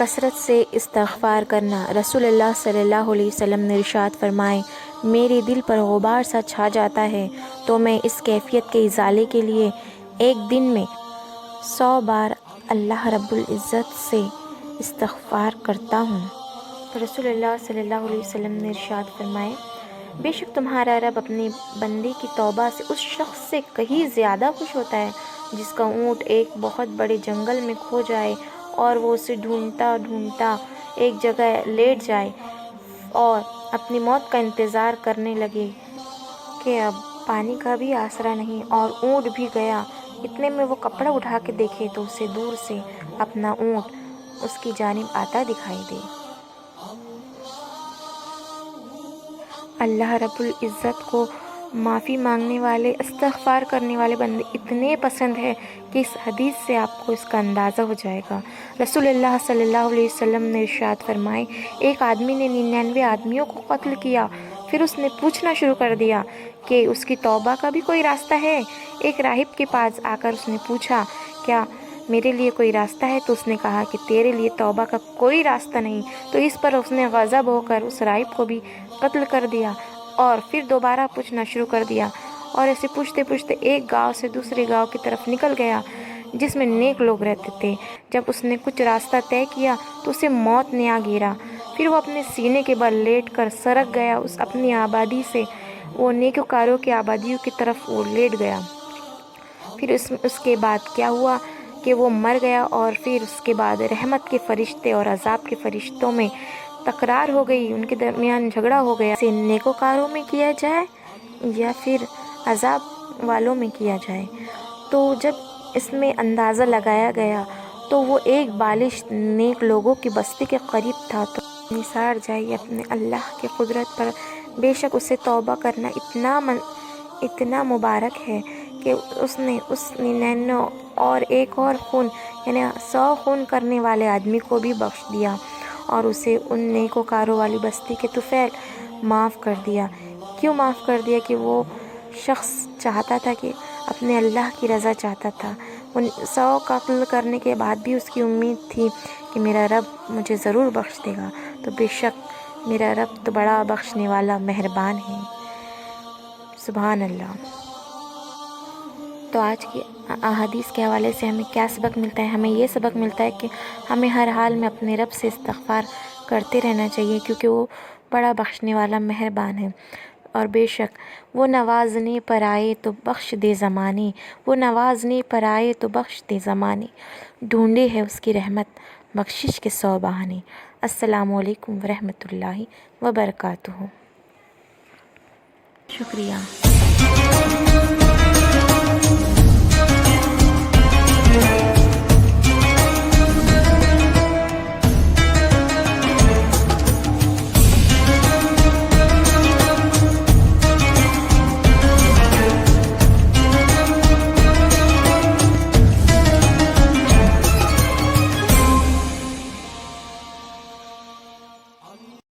کثرت سے استغفار کرنا۔ رسول اللہ صلی اللہ علیہ وسلم نے ارشاد فرمائے، میرے دل پر غبار سا چھا جاتا ہے تو میں اس کیفیت کے ازالے کے لیے ایک دن میں 100 بار اللہ رب العزت سے استغفار کرتا ہوں۔ رسول اللہ صلی اللہ علیہ وسلم نے ارشاد فرمائے، بے شک تمہارا رب اپنے بندے کی توبہ سے اس شخص سے کہیں زیادہ خوش ہوتا ہے جس کا اونٹ ایک بہت بڑے جنگل میں کھو جائے اور وہ اسے ڈھونڈتا ڈھونڈتا ایک جگہ لیٹ جائے اور اپنی موت کا انتظار کرنے لگے کہ اب پانی کا بھی آسرا نہیں اور اونٹ بھی گیا۔ اتنے میں وہ کپڑا اٹھا کے دیکھے تو اسے دور سے اپنا اونٹ اس کی جانب آتا دکھائی دے۔ اللہ رب العزت کو معافی مانگنے والے، استغفار کرنے والے بندے اتنے پسند ہے کہ اس حدیث سے آپ کو اس کا اندازہ ہو جائے گا۔ رسول اللہ صلی اللہ علیہ وسلم نے ارشاد فرمائے، ایک آدمی نے 99 آدمیوں کو قتل کیا، پھر اس نے پوچھنا شروع کر دیا کہ اس کی توبہ کا بھی کوئی راستہ ہے۔ ایک راہب کے پاس آ کر اس نے پوچھا، کیا میرے لیے کوئی راستہ ہے؟ تو اس نے کہا کہ تیرے لیے توبہ کا کوئی راستہ نہیں۔ تو اس پر اس نے غضب ہو کر اس راہب کو بھی قتل کر دیا اور پھر دوبارہ پوچھنا شروع کر دیا، اور ایسے پوچھتے پوچھتے ایک گاؤں سے دوسرے گاؤں کی طرف نکل گیا جس میں نیک لوگ رہتے تھے۔ جب اس نے کچھ راستہ طے کیا تو اسے موت نے آ گھیرا، پھر وہ اپنے سینے کے بل لیٹ کر سرک گیا اس اپنی آبادی سے، وہ نیکوکاروں کی آبادیوں کی طرف وہ لیٹ گیا۔ پھر اس کے بعد کیا ہوا کہ وہ مر گیا، اور پھر اس کے بعد رحمت کے فرشتے اور عذاب کے فرشتوں میں تکرار ہو گئی، ان کے درمیان جھگڑا ہو گیا، اسے نیکوکاروں میں کیا جائے یا پھر عذاب والوں میں کیا جائے۔ تو جب اس میں اندازہ لگایا گیا تو وہ ایک بالش نیک لوگوں کی بستی کے قریب تھا، تو نثار جائے اپنے اللہ کی قدرت پر۔ بے شک اسے توبہ کرنا اتنا مبارک ہے کہ اس نے اس 99 اور ایک اور خون یعنی 100 خون کرنے والے آدمی کو بھی بخش دیا، اور اسے ان نیکوکاروں والی بستی کے طفیل معاف کر دیا۔ کیوں معاف کر دیا؟ کہ وہ شخص چاہتا تھا کہ اپنے اللہ کی رضا چاہتا تھا۔ ان 100 قتل کرنے کے بعد بھی اس کی امید تھی کہ میرا رب مجھے ضرور بخش دے گا، تو بے شک میرا رب تو بڑا بخشنے والا مہربان ہے۔ سبحان اللہ۔ تو آج کی احادیث کے حوالے سے ہمیں کیا سبق ملتا ہے؟ ہمیں یہ سبق ملتا ہے کہ ہمیں ہر حال میں اپنے رب سے استغفار کرتے رہنا چاہیے، کیونکہ وہ بڑا بخشنے والا مہربان ہے۔ اور بے شک وہ نوازنے پر آئے تو بخش دے زمانے، وہ نوازنے پر آئے تو بخش دے زمانے، ڈھونڈے ہے اس کی رحمت بخشش کے 100 بہانے۔ السلام علیکم ورحمۃ اللہ وبرکاتہ۔ شکریہ۔